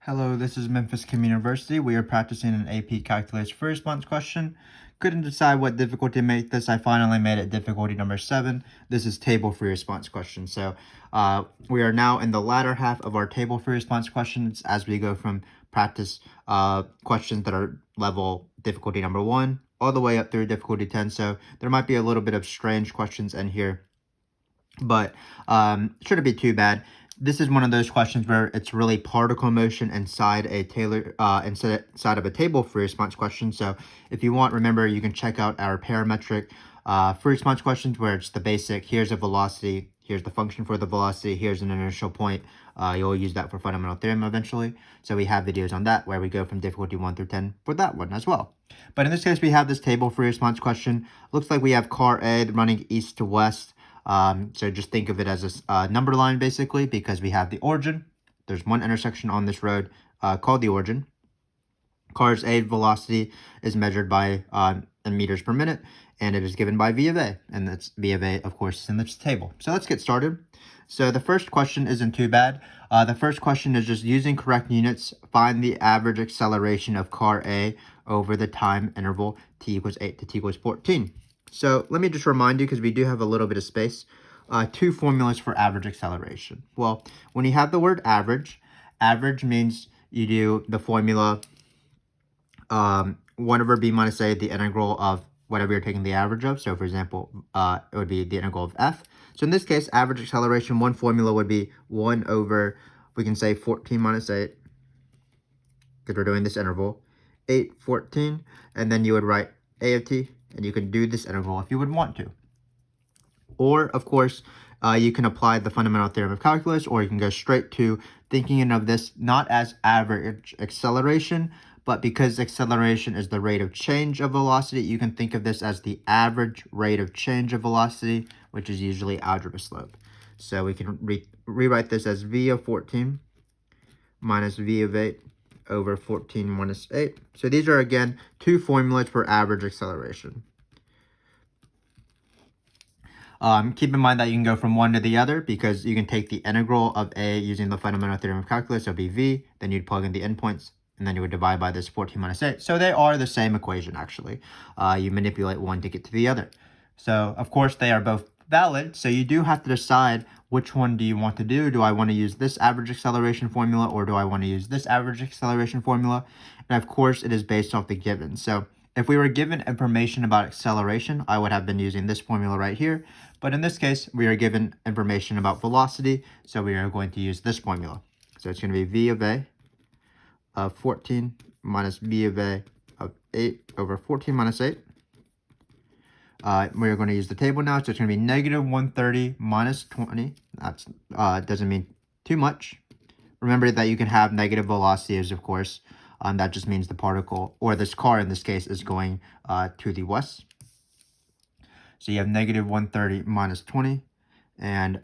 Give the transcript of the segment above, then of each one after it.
Hello, this is Memphis Communiversity. We are practicing an AP Calculus free response question. Couldn't decide what difficulty to make this. I finally made it difficulty number 7. This is table free response question. So we are now in the latter half of our table free response questions as we go from practice questions that are level difficulty number 1 all the way up through difficulty 10. So there might be a little bit of strange questions in here, but shouldn't be too bad. This is one of those questions where it's really particle motion inside a inside of a table free response question. So if you want, remember, you can check out our parametric free response questions where it's the basic, here's a velocity, here's the function for the velocity, here's an initial point. You'll use that for fundamental theorem eventually. So we have videos on that where we go from difficulty 1 through 10 for that one as well. But in this case, we have this table free response question. Looks like we have car A running east to west. So just think of it as a number line basically, because we have the origin. There's one intersection on this road called the origin. Car's A velocity is measured by in meters per minute, and it is given by V of A, and that's V of A, of course, is in this table. So let's get started. So the first question isn't too bad. The first question is just using correct units, find the average acceleration of car A over the time interval t equals 8 to t equals 14. So let me just remind you, because we do have a little bit of space, two formulas for average acceleration. Well, when you have the word average, average means you do the formula 1 over b minus a, the integral of whatever you're taking the average of. So for example, it would be the integral of f. So in this case, average acceleration, one formula would be 1 over, we can say 14 minus 8, because we're doing this interval, 8, 14, and then you would write a of t, and you can do this integral if you would want to. Or, of course, you can apply the fundamental theorem of calculus, or you can go straight to thinking of this not as average acceleration, but because acceleration is the rate of change of velocity, you can think of this as the average rate of change of velocity, which is usually algebra slope. So we can rewrite this as v of 14 minus v of 8 over 14 minus 8. So these are, again, two formulas for average acceleration. Keep in mind that you can go from one to the other, because you can take the integral of a using the fundamental theorem of calculus, so it'd be v, then you'd plug in the endpoints, and then you would divide by this 14 minus 8. So they are the same equation, actually. You manipulate one to get to the other. So, of course, they are both valid, so you do have to decide which one do you want to do. Do I want to use this average acceleration formula, or do I want to use this average acceleration formula? And, of course, it is based off the given. So if we were given information about acceleration, I would have been using this formula right here. But in this case, we are given information about velocity, so we are going to use this formula. So it's going to be v of a of 14 minus v of a of 8 over 14 minus 8. We're going to use the table now, so it's going to be negative 130 minus 20. That's doesn't mean too much. Remember that you can have negative velocities, of course. That just means the particle, or this car in this case, is going to the west. So you have negative 130 minus 20, and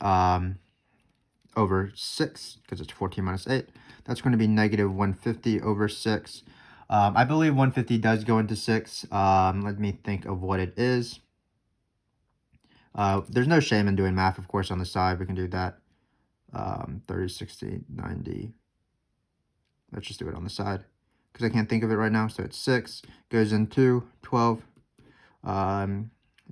over 6, because it's 14 minus 8. That's going to be negative 150 over 6. I believe 150 does go into 6. Let me think of what it is. There's no shame in doing math, of course, on the side. We can do that. 30, 60, 90. Let's just do it on the side, because I can't think of it right now. So it's 6, goes into 12.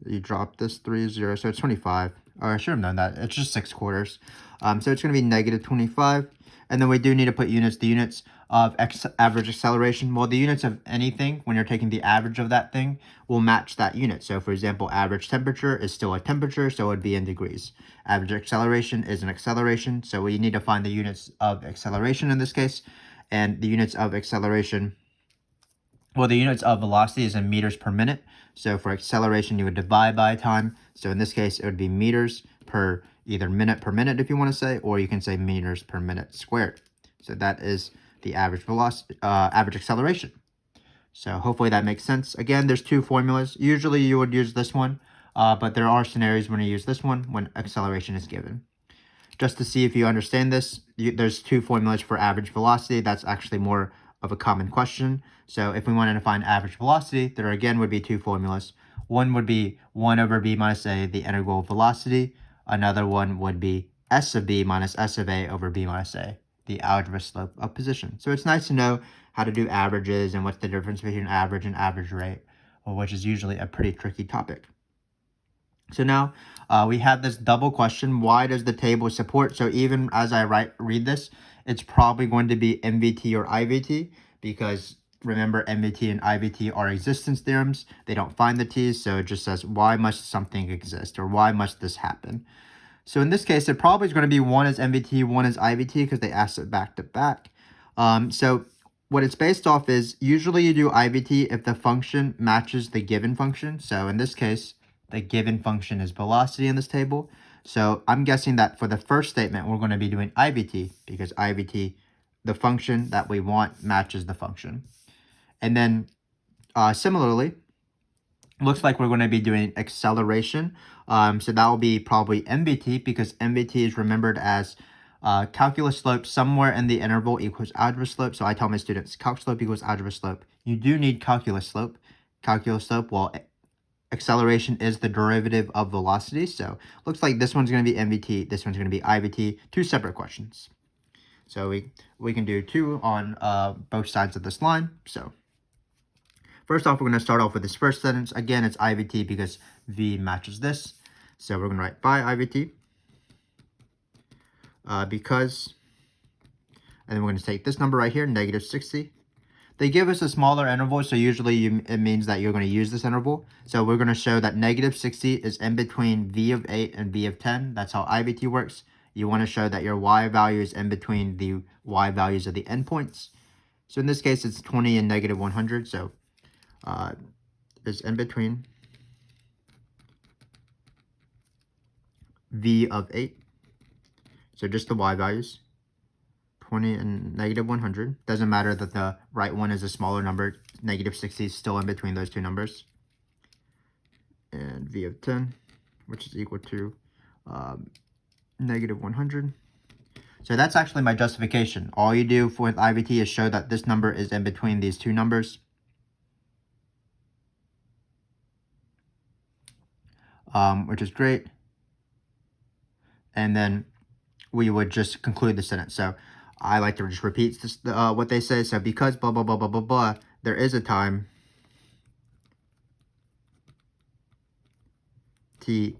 You drop this 3, 0, so it's 25. Or I should have known that. It's just 6 quarters. So it's going to be negative 25. And then we do need to put units. The units of average acceleration, well, the units of anything, when you're taking the average of that thing, will match that unit. So, for example, average temperature is still a temperature, so it would be in degrees. Average acceleration is an acceleration, so we need to find the units of acceleration in this case. And the units of acceleration, well, the units of velocity is in meters per minute. So for acceleration, you would divide by time. So in this case, it would be meters per either minute per minute, if you want to say, or you can say meters per minute squared. So that is the average velocity, average acceleration. So hopefully that makes sense. Again, there's two formulas. Usually you would use this one, but there are scenarios when you use this one when acceleration is given. Just to see if you understand this, there's two formulas for average velocity. That's actually more of a common question. So if we wanted to find average velocity, there again would be two formulas. One would be 1 over b minus a, the integral of velocity. Another one would be s of b minus s of a over b minus a, the algebra slope of position. So it's nice to know how to do averages and what's the difference between average and average rate, which is usually a pretty tricky topic. So now we have this double question. Why does the table support? So even as I read this, it's probably going to be MVT or IVT, because remember, MVT and IVT are existence theorems. They don't find the t's, so it just says, why must something exist, or why must this happen? So in this case, it probably is going to be one is MVT, one is IVT, because they asked it back to back. So what it's based off is, usually you do IVT if the function matches the given function. So in this case, the given function is velocity in this table. So I'm guessing that for the first statement, we're going to be doing IVT, because IVT, the function that we want, matches the function. And then similarly, looks like we're going to be doing acceleration. So that will be probably MVT, because MVT is remembered as calculus slope somewhere in the interval equals algebra slope. So I tell my students, calc slope equals algebra slope. You do need calculus slope. Calculus slope, well, acceleration is the derivative of velocity. So looks like this one's going to be MVT, this one's going to be IVT, two separate questions. So we can do two on both sides of this line. So first off, we're going to start off with this first sentence. Again, it's IVT because V matches this. So we're going to write by IVT because, and then we're going to take this number right here, negative 60. They give us a smaller interval, so usually it means that you're going to use this interval. So we're going to show that negative 60 is in between V of 8 and V of 10. That's how IVT works. You want to show that your Y value is in between the Y values of the endpoints. So in this case, it's 20 and negative 100. So is in between V of 8. So just the Y values. 20 and negative 100. Doesn't matter that the right one is a smaller number. Negative 60 is still in between those two numbers. And V of 10, which is equal to negative 100. So that's actually my justification. All you do with IVT is show that this number is in between these two numbers. Which is great. And then we would just conclude the sentence. So I like to just repeat this, what they say. So because blah, blah, blah, blah, blah, blah, there is a time t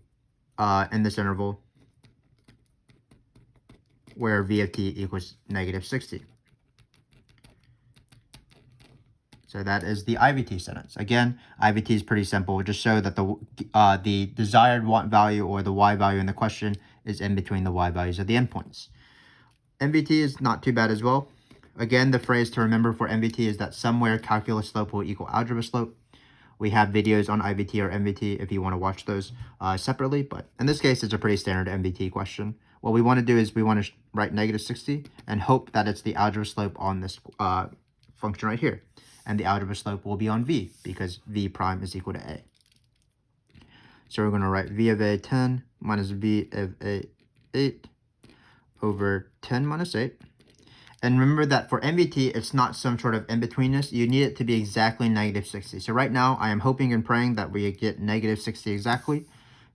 in this interval where V of t equals negative 60. So that is the IVT sentence. Again, IVT is pretty simple. Just show that the desired want value or the Y value in the question is in between the Y values of the endpoints. MVT is not too bad as well. Again, the phrase to remember for MVT is that somewhere calculus slope will equal algebra slope. We have videos on IVT or MVT if you want to watch those separately, but in this case, it's a pretty standard MVT question. What we want to do is we want to write negative 60 and hope that it's the algebra slope on this function right here. And the algebra slope will be on V, because V prime is equal to A. So we're going to write V of A 10 minus V of A 8 over 10 minus 8. And remember that for MVT, it's not some sort of in-betweenness. You need it to be exactly negative 60. So right now, I am hoping and praying that we get negative 60 exactly.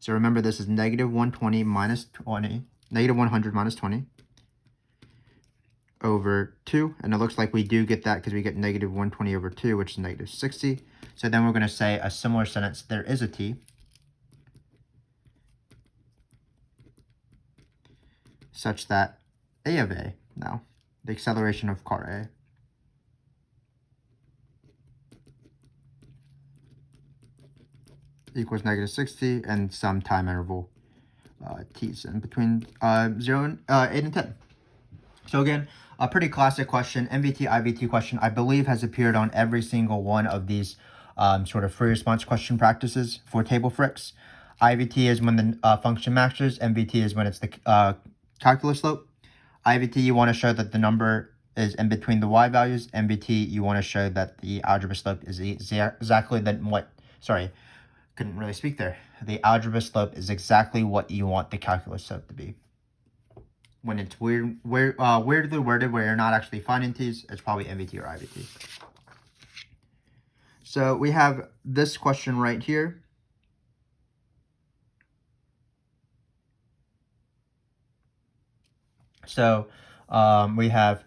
So remember, this is negative 120 minus 20, negative 100 minus 20 over 2. And it looks like we do get that because we get negative 120 over 2, which is negative 60. So then we're going to say a similar sentence, there is a t such that A of A, now, the acceleration of car A, equals negative 60, and some time interval t's in between 0 and 8 and 10. So again, a pretty classic question, MVT, IVT question, I believe has appeared on every single one of these sort of free response question practices for table FRQs. IVT is when the function matches, MVT is when it's the calculus slope. IVT, you want to show that the number is in between the Y values. MVT, you want to show that the algebra slope is exactly couldn't really speak there. The algebra slope is exactly what you want the calculus slope to be. When it's weirdly worded where you're not actually finding t's, it's probably MVT or IVT. So we have this question right here. So We have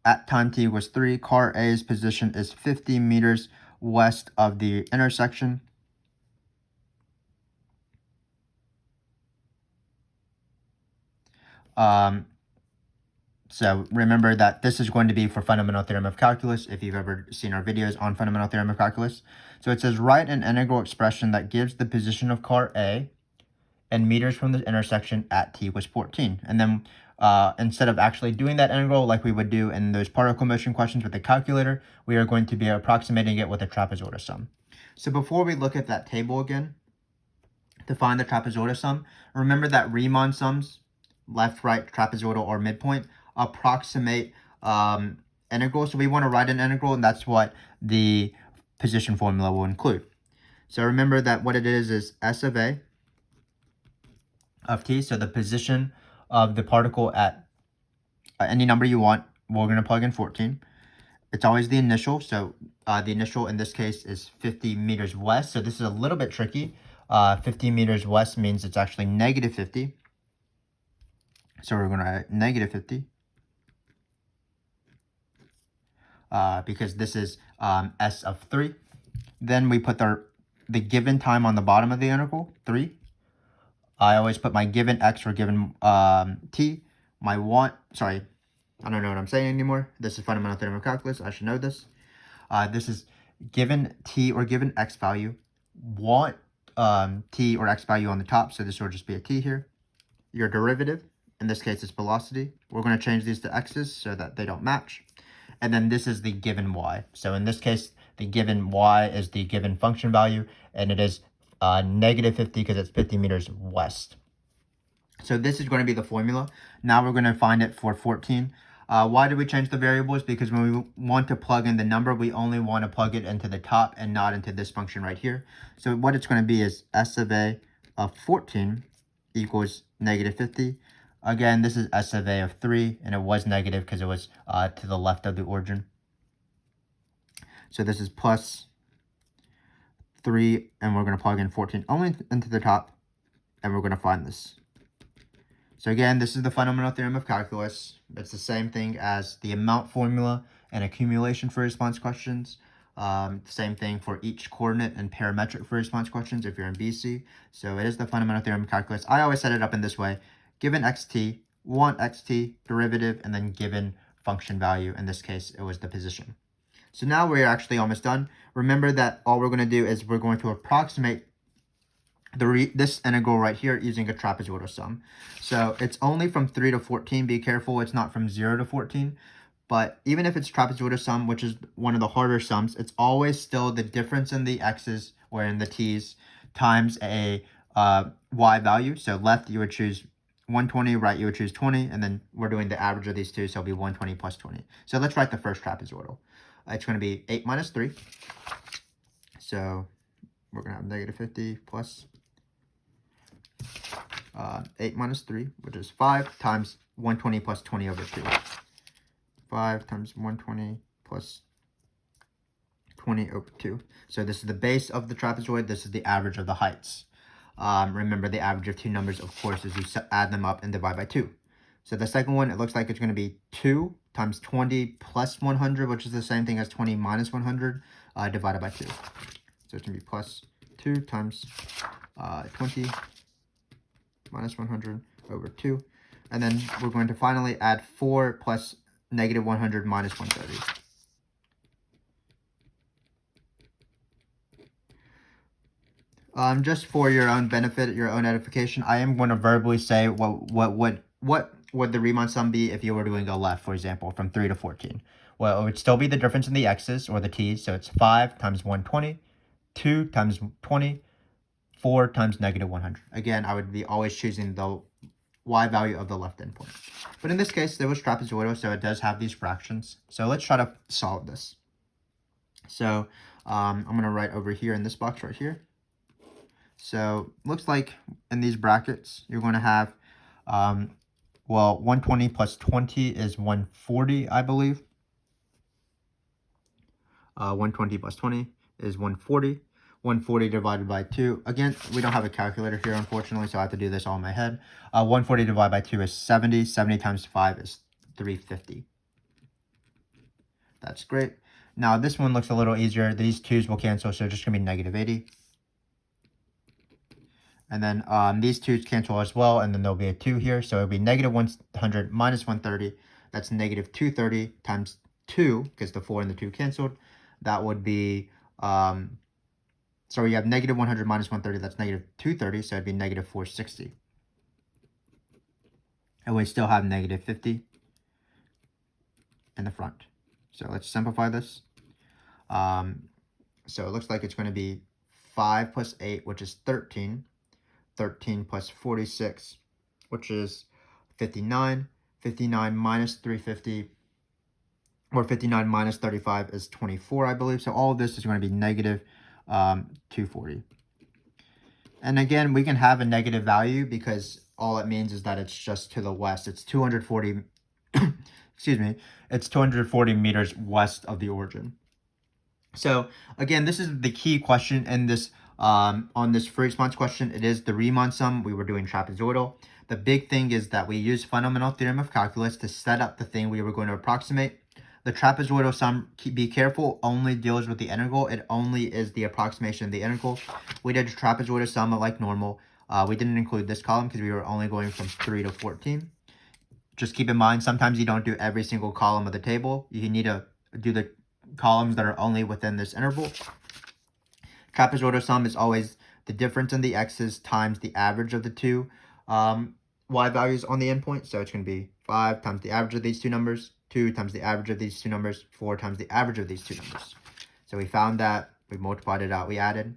at time t was 3, car A's position is 50 meters west of the intersection. So remember that this is going to be for fundamental theorem of calculus, if you've ever seen our videos on fundamental theorem of calculus. So it says write an integral expression that gives the position of car A and meters from the intersection at t was 14. And then instead of actually doing that integral like we would do in those particle motion questions with the calculator, we are going to be approximating it with a trapezoidal sum. So before we look at that table again, to find the trapezoidal sum, remember that Riemann sums, left, right, trapezoidal, or midpoint, approximate integrals. So we want to write an integral, and that's what the position formula will include. So remember that what it is S of A of t, so the position of the particle at any number you want, we're going to plug in 14. It's always the initial, so the initial in this case is 50 meters west, so this is a little bit tricky. 50 meters west means it's actually negative 50. So we're going to write negative 50. Because this is S of 3. Then we put the given time on the bottom of the integral, 3. I always put my given x or given t. I don't know what I'm saying anymore. This is fundamental theorem of calculus. I should know this. This is given t or given x value. Want t or x value on the top, so this will just be a t here. Your derivative, in this case it's velocity. We're going to change these to x's so that they don't match. And then this is the given y. So in this case, the given y is the given function value, and it is negative 50 because it's 50 meters west. So this is going to be the formula. Now we're going to find it for 14. Why did we change the variables? Because when we want to plug in the number, we only want to plug it into the top and not into this function right here. So what it's going to be is S of A of 14 equals negative 50. Again, this is S of A of 3, and it was negative because it was to the left of the origin. So this is plus 3, and we're going to plug in 14 only into the top, and we're going to find this. So again, this is the fundamental theorem of calculus. It's the same thing as the amount formula and accumulation for response questions. Same thing for each coordinate and parametric for response questions if you're in BC. So it is the fundamental theorem of calculus. I always set it up in this way. Given xt, want xt, derivative, and then given function value. In this case, it was the position. So now we're actually almost done. Remember that all we're going to do is we're going to approximate this integral right here using a trapezoidal sum. So it's only from 3 to 14. Be careful, it's not from 0 to 14. But even if it's trapezoidal sum, which is one of the harder sums, it's always still the difference in the x's or in the t's times a y value. So left, you would choose 120, right, you would choose 20, and then we're doing the average of these two, so it'll be 120 plus 20. So let's write the first trapezoidal. It's going to be 8 minus 3. So we're going to have negative 50 plus 8 minus 3, which is 5, times 120 plus 20 over 2. 5 times 120 plus 20 over 2. So this is the base of the trapezoid. This is the average of the heights. Remember, the average of two numbers, of course, is you add them up and divide by 2. So the second one, it looks like it's going to be 2 times 20 plus 100, which is the same thing as 20 minus 100, divided by 2. So it's going to be plus 2 times 20 minus 100 over 2. And then we're going to finally add 4 plus negative 100 minus 130. Just for your own benefit, your own edification, I am going to verbally say what would the Riemann sum be if you were doing a left, for example, from 3 to 14. Well, it would still be the difference in the x's or the t's, so it's 5 times 120, 2 times 20, 4 times negative 100. Again, I would be always choosing the y value of the left endpoint. But in this case, there was trapezoidal, so it does have these fractions. So let's try to solve this. So I'm going to write over here in this box right here. So looks like in these brackets, you're going to have, 120 plus 20 is 140, I believe. 120 plus 20 is 140. 140 divided by 2. Again, we don't have a calculator here, unfortunately, so I have to do this all in my head. 140 divided by 2 is 70. 70 times 5 is 350. That's great. Now this one looks a little easier. These 2's will cancel, so it's just going to be negative 80. And then these 2's cancel as well, and then there'll be a 2 here. So it'll be negative 100 minus 130. That's negative 230 times 2, because the 4 and the 2 canceled. That would be, so you have negative 100 minus 130. That's negative 230, so it'd be negative 460. And we still have negative 50 in the front. So let's simplify this. So it looks like it's going to be 5 plus 8, which is 13. 13 plus 46, which is 59. 59 minus 350, or 59 minus 35 is 24, I believe. So all of this is going to be negative 240. And again, we can have a negative value because all it means is that it's just to the west. It's 240, excuse me, it's 240 meters west of the origin. So again, this is the key question in this on this free response question. It is the Riemann sum. We were doing trapezoidal. The big thing is that we use fundamental theorem of calculus to set up the thing we were going to approximate. The trapezoidal sum, be careful, only deals with the integral. It only is the approximation of the integral. We did a trapezoidal sum like normal. We didn't include this column because we were only going from 3 to 14. Just keep in mind, sometimes you don't do every single column of the table. You need to do the columns that are only within this interval. Trapezoidal sum is always the difference in the x's times the average of the two y values on the endpoint. So it's going to be 5 times the average of these two numbers, 2 times the average of these two numbers, 4 times the average of these two numbers. So we found that, we multiplied it out, we added.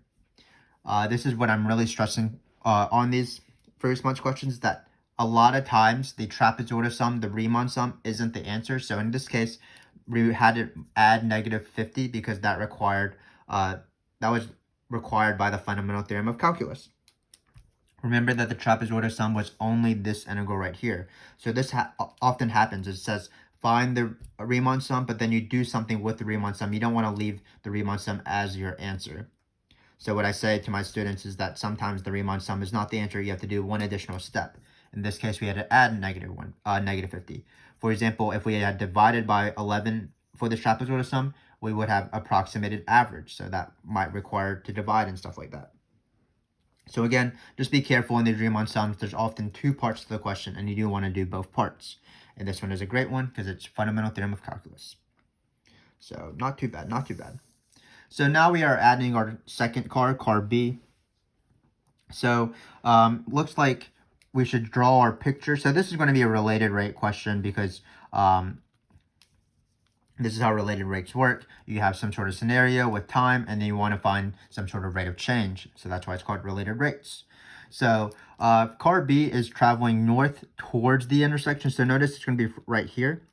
This is what I'm really stressing on these free response questions, that a lot of times the trapezoidal sum, the Riemann sum, isn't the answer. So in this case, we had to add negative 50 because that was required by the fundamental theorem of calculus. Remember that the trapezoidal sum was only this integral right here. So this often happens. It says find the Riemann sum, but then you do something with the Riemann sum. You don't want to leave the Riemann sum as your answer. So what I say to my students is that sometimes the Riemann sum is not the answer. You have to do one additional step. In this case, we had to add negative 50. For example, if we had divided by 11 for the trapezoidal sum, we would have approximated average. So that might require to divide and stuff like that. So again, just be careful in these Riemann sums. There's often two parts to the question, and you do want to do both parts. And this one is a great one because it's fundamental theorem of calculus. So not too bad, not too bad. So now we are adding our second car B. So looks like we should draw our picture. So this is going to be a related rate question because this is how related rates work. You have some sort of scenario with time, and then you want to find some sort of rate of change. So that's why it's called related rates. So car B is traveling north towards the intersection. So notice it's going to be right here.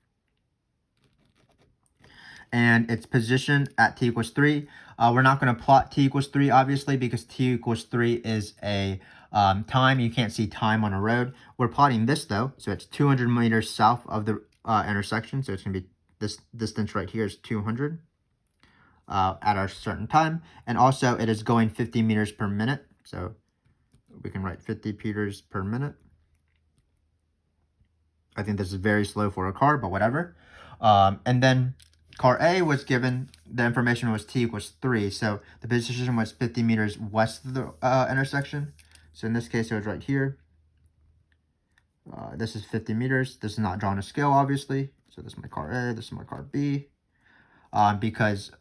And its position at t equals 3. We're not going to plot t equals 3, obviously, because t equals 3 is a time. You can't see time on a road. We're plotting this, though. So it's 200 meters south of the intersection. So it's going to be this distance right here is 200 at our certain time. And also, it is going 50 meters per minute. So we can write 50 meters per minute. I think this is very slow for a car, but whatever. And then car A was given, the information was t equals 3. So the position was 50 meters west of the intersection. So in this case, it was right here. This is 50 meters. This is not drawn to scale, obviously. So this is my car A, this is my car B. Because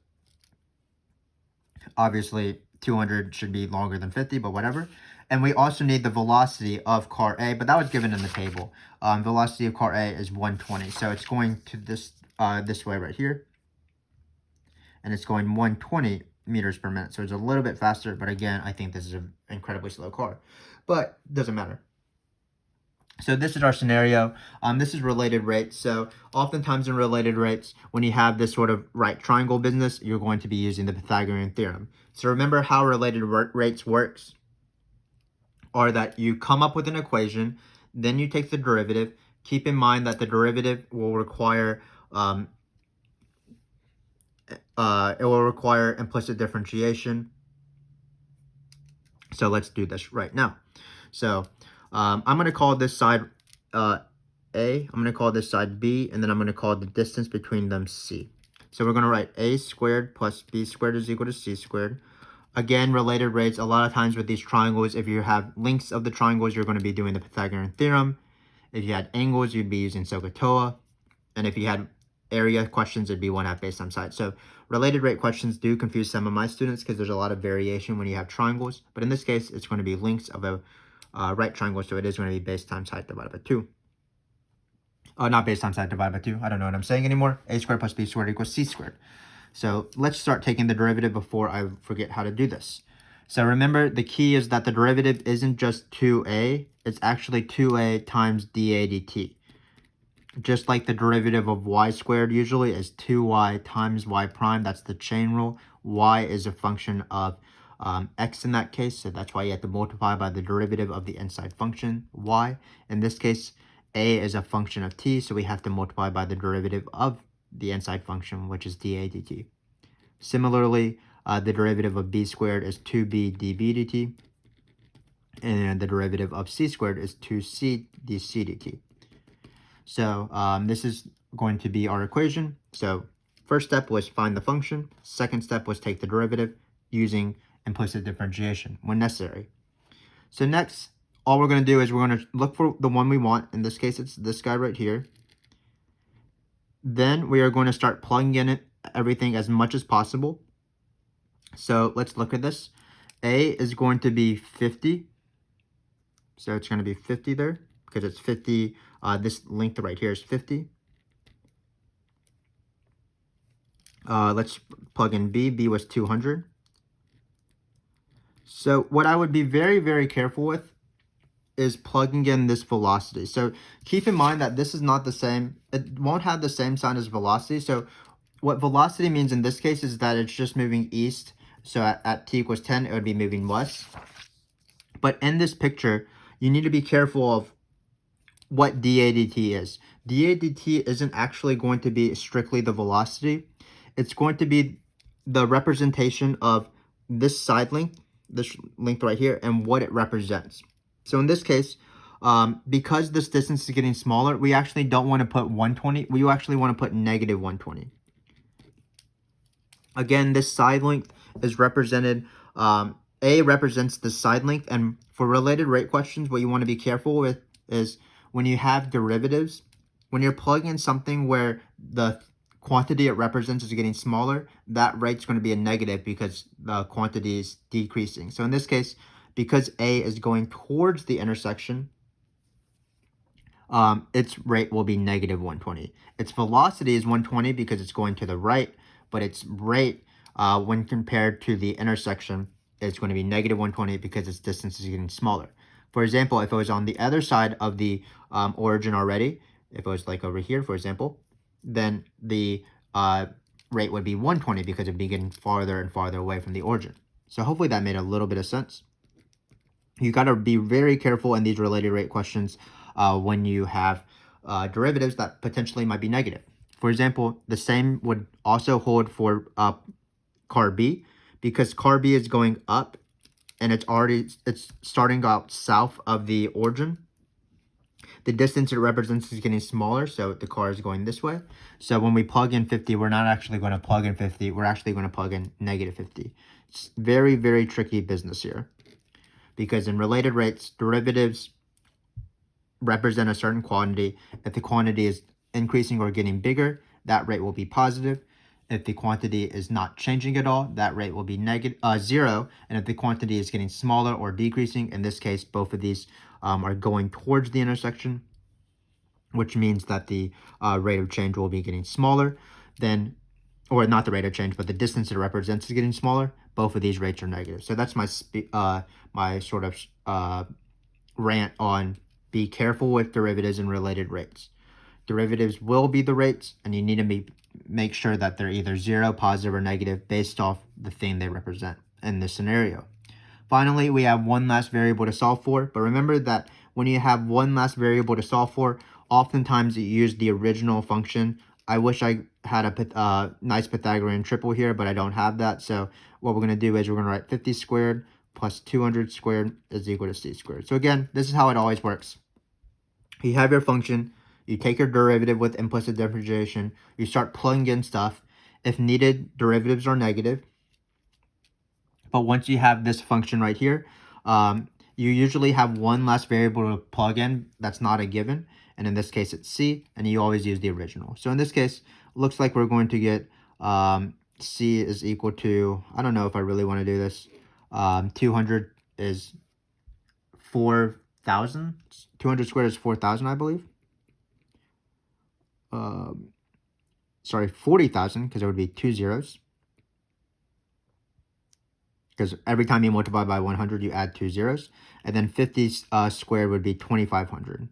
obviously 200 should be longer than 50, but whatever. And we also need the velocity of car A, but that was given in the table. Velocity of car A is 120. So it's going to this way right here. And it's going 120 meters per minute. So it's a little bit faster, but again, I think this is an incredibly slow car. But it doesn't matter. So this is our scenario. This is related rates. So oftentimes in related rates, when you have this sort of right triangle business, you're going to be using the Pythagorean theorem. So remember how related rates works, are that you come up with an equation, then you take the derivative. Keep in mind that the derivative will require implicit differentiation. So let's do this right now. So I'm going to call this side A, I'm going to call this side B, and then I'm going to call the distance between them C. So we're going to write A squared plus B squared is equal to C squared. Again, related rates, a lot of times with these triangles, if you have lengths of the triangles, you're going to be doing the Pythagorean theorem. If you had angles, you'd be using SOHCAHTOA. And if you had area questions, it'd be 1/2 base times side. So related rate questions do confuse some of my students because there's a lot of variation when you have triangles. But in this case, it's going to be lengths of a right triangle, so it is going to be base times height divided by 2. Not base times height divided by 2. I don't know what I'm saying anymore. A squared plus B squared equals C squared. So let's start taking the derivative before I forget how to do this. So remember, the key is that the derivative isn't just 2a, it's actually 2a times dA dt. Just like the derivative of y squared usually is 2y times y prime. That's the chain rule. Y is a function of x in that case, so that's why you have to multiply by the derivative of the inside function, y. In this case, a is a function of t, so we have to multiply by the derivative of the inside function, which is dA dt. Similarly, the derivative of b squared is 2b db dt, and the derivative of c squared is 2c dc dt. So this is going to be our equation. So first step was find the function. Second step was take the derivative using implicit differentiation when necessary. So next, all we're going to do is we're going to look for the one we want. In this case, it's this guy right here. Then we are going to start plugging in everything as much as possible. So let's look at this. A is going to be 50. So it's going to be 50 there because it's 50. This length right here is 50. Let's plug in B. B was 200. So what I would be very, very careful with is plugging in this velocity. So keep in mind that this is not the same. It won't have the same sign as velocity. So what velocity means in this case is that it's just moving east. So at t equals 10, it would be moving west. But in this picture, you need to be careful of what dA dt is. dA dt isn't actually going to be strictly the velocity. It's going to be the representation of this side length, this length right here, and what it represents. So in this case, because this distance is getting smaller, we actually don't want to put 120. We actually want to put negative 120. Again, this side length is represented, A represents the side length. And for related rate questions, what you want to be careful with is when you have derivatives, when you're plugging in something where the quantity it represents is getting smaller, that rate's going to be a negative because the quantity is decreasing. So in this case, because A is going towards the intersection, its rate will be negative 120. Its velocity is 120 because it's going to the right, but its rate, when compared to the intersection, is going to be negative 120 because its distance is getting smaller. For example, if it was on the other side of the origin already, if it was like over here, for example, then the rate would be 120 because it would be getting farther and farther away from the origin. So hopefully that made a little bit of sense. You got to be very careful in these related rate questions when you have derivatives that potentially might be negative. For example, the same would also hold for car B, because car B is going up and it's starting out south of the origin. The distance it represents is getting smaller, so the car is going this way. So when we plug in 50, we're not actually going to plug in 50. We're actually going to plug in negative 50. It's very, very tricky business here, because in related rates, derivatives represent a certain quantity. If the quantity is increasing or getting bigger, that rate will be positive. If the quantity is not changing at all, that rate will be negative 0. And if the quantity is getting smaller or decreasing, in this case, both of these are going towards the intersection, which means that the rate of change will be getting smaller. Then, or not the rate of change, but the distance it represents is getting smaller. Both of these rates are negative. So that's my my sort of rant on be careful with derivatives and related rates. Derivatives will be the rates, and you need to make sure that they're either 0, positive, or negative based off the thing they represent in this scenario. Finally, we have one last variable to solve for, but remember that when you have one last variable to solve for, oftentimes you use the original function. I wish I had a nice Pythagorean triple here, but I don't have that. So what we're going to do is we're going to write 50 squared plus 200 squared is equal to c squared. So again, this is how it always works. You have your function, You take your derivative with implicit differentiation. You start plugging in stuff. If needed, derivatives are negative. But once you have this function right here, you usually have one less variable to plug in that's not a given. And in this case, it's C, and you always use the original. So in this case, looks like we're going to get C is equal to, I don't know if I really want to do this. 200 is 4,000. 200 squared is 4,000, I believe. Sorry, 40,000, because it would be 2 zeros. Because every time you multiply by 100, you add 2 zeros. And then 50 squared would be 2,500.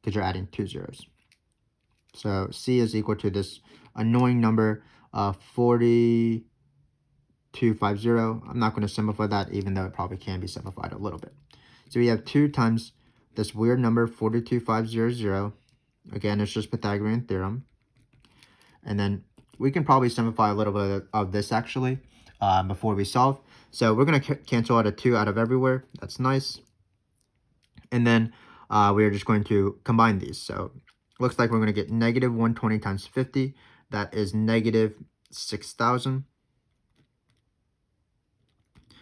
Because you're adding 2 zeros. So C is equal to this annoying number, 4250. I'm not going to simplify that, even though it probably can be simplified a little bit. So we have 2 times this weird number, 42500. Again, it's just Pythagorean theorem. And then we can probably simplify a little bit of this, actually, before we solve. So we're going to cancel out a 2 out of everywhere. That's nice. And then we're just going to combine these. So looks like we're going to get negative 120 times 50. That is negative 6,000.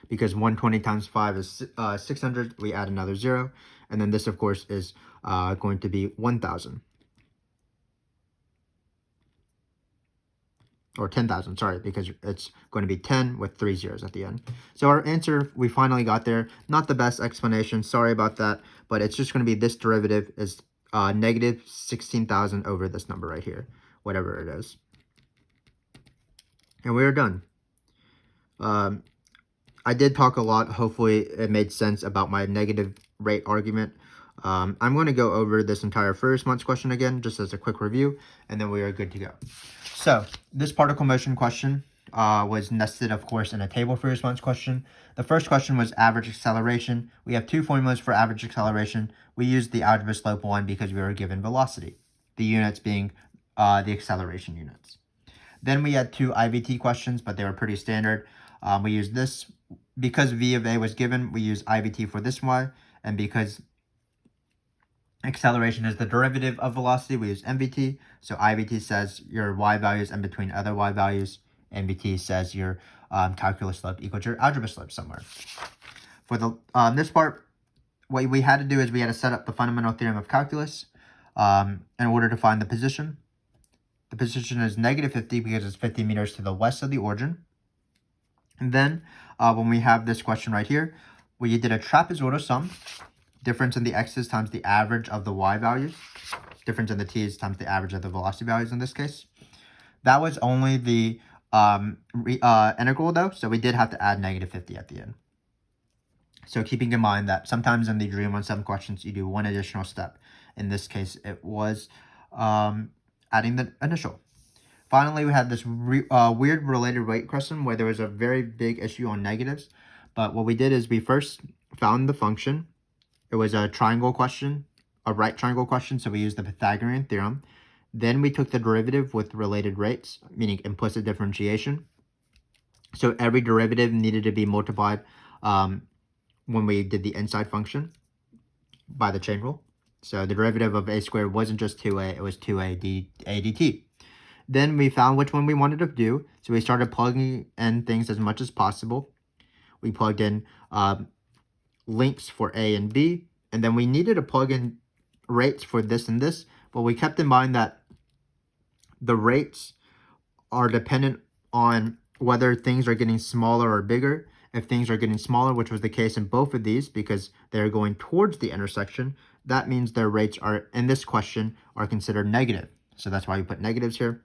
Because 120 times 5 is 600. We add another 0. And then this, of course, is going to be 1,000. Or 10,000, sorry, because it's going to be 10 with 3 zeros at the end. So our answer, we finally got there. Not the best explanation, sorry about that, but it's just going to be this derivative is negative 16,000 over this number right here, whatever it is. And we are done. I did talk a lot. Hopefully it made sense about my negative rate argument. I'm going to go over this entire first month's question again, just as a quick review, and then we are good to go. So this particle motion question was nested, of course, in a table for first month's question. The first question was average acceleration. We have 2 formulas for average acceleration. We used the algebra slope one because we were given velocity, the units being the acceleration units. Then we had 2 IVT questions, but they were pretty standard. We used this. Because V of A was given, we use IVT for this Y, and because acceleration is the derivative of velocity, we use MVT. So IVT says your Y values in between other Y values. MVT says your calculus slope equal to your algebra slope somewhere. For the this part, what we had to do is we had to set up the fundamental theorem of calculus in order to find the position. The position is negative 50 because it's 50 meters to the west of the origin. And then when we have this question right here, we did a trapezoidal sum. Difference in the x's times the average of the y values. Difference in the t's times the average of the velocity values in this case. That was only the integral though, so we did have to add negative 50 at the end. So keeping in mind that sometimes in the Riemann Sum questions, you do one additional step. In this case, it was adding the initial. Finally, we had this weird related rate question where there was a very big issue on negatives. But what we did is we first found the function. It was a triangle question, a right triangle question, so we used the Pythagorean theorem. Then we took the derivative with related rates, meaning implicit differentiation. So every derivative needed to be multiplied when we did the inside function by the chain rule. So the derivative of a squared wasn't just 2a, it was 2a dt. Then we found which one we wanted to do, so we started plugging in things as much as possible. We plugged in links for A and B, and then we needed to plug in rates for this and this, but we kept in mind that the rates are dependent on whether things are getting smaller or bigger. If things are getting smaller, which was the case in both of these because they're going towards the intersection, that means their rates are, in this question, are considered negative. So that's why we put negatives here.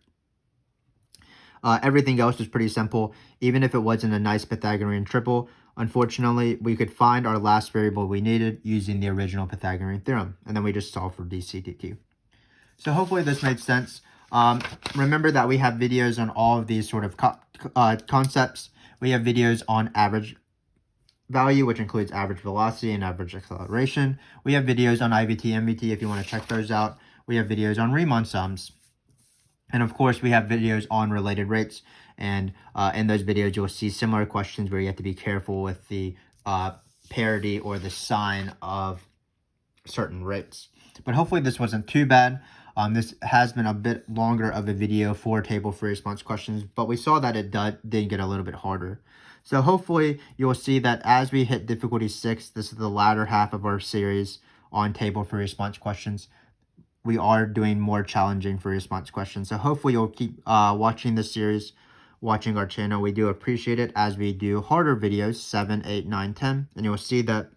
Everything else is pretty simple. Even if it wasn't a nice Pythagorean triple, unfortunately, we could find our last variable we needed using the original Pythagorean theorem. And then we just solve for dc dt. So hopefully this made sense. Remember that we have videos on all of these sort of concepts. We have videos on average value, which includes average velocity and average acceleration. We have videos on IVT, MVT if you want to check those out. We have videos on Riemann sums. And of course, we have videos on related rates. And in those videos, you'll see similar questions where you have to be careful with the parity or the sign of certain rates. But hopefully this wasn't too bad. This has been a bit longer of a video for table free response questions, but we saw that it did get a little bit harder. So hopefully you'll see that as we hit difficulty 6, this is the latter half of our series on table free response questions. We are doing more challenging free response questions. So hopefully you'll keep watching this series, watching our channel. We do appreciate it as we do harder videos, 7, 8, 9, 10. And you'll see that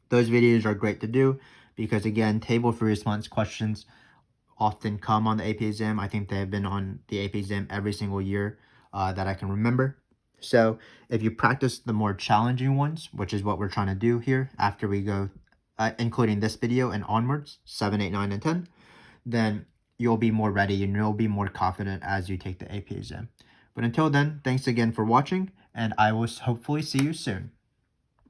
those videos are great to do because, again, table free response questions often come on the AP exam. I think they have been on the AP exam every single year that I can remember. So if you practice the more challenging ones, which is what we're trying to do here after we go, including this video and onwards, 7, 8, 9, and 10, then you'll be more ready and you'll be more confident as you take the AP exam. But until then, thanks again for watching, and I will hopefully see you soon.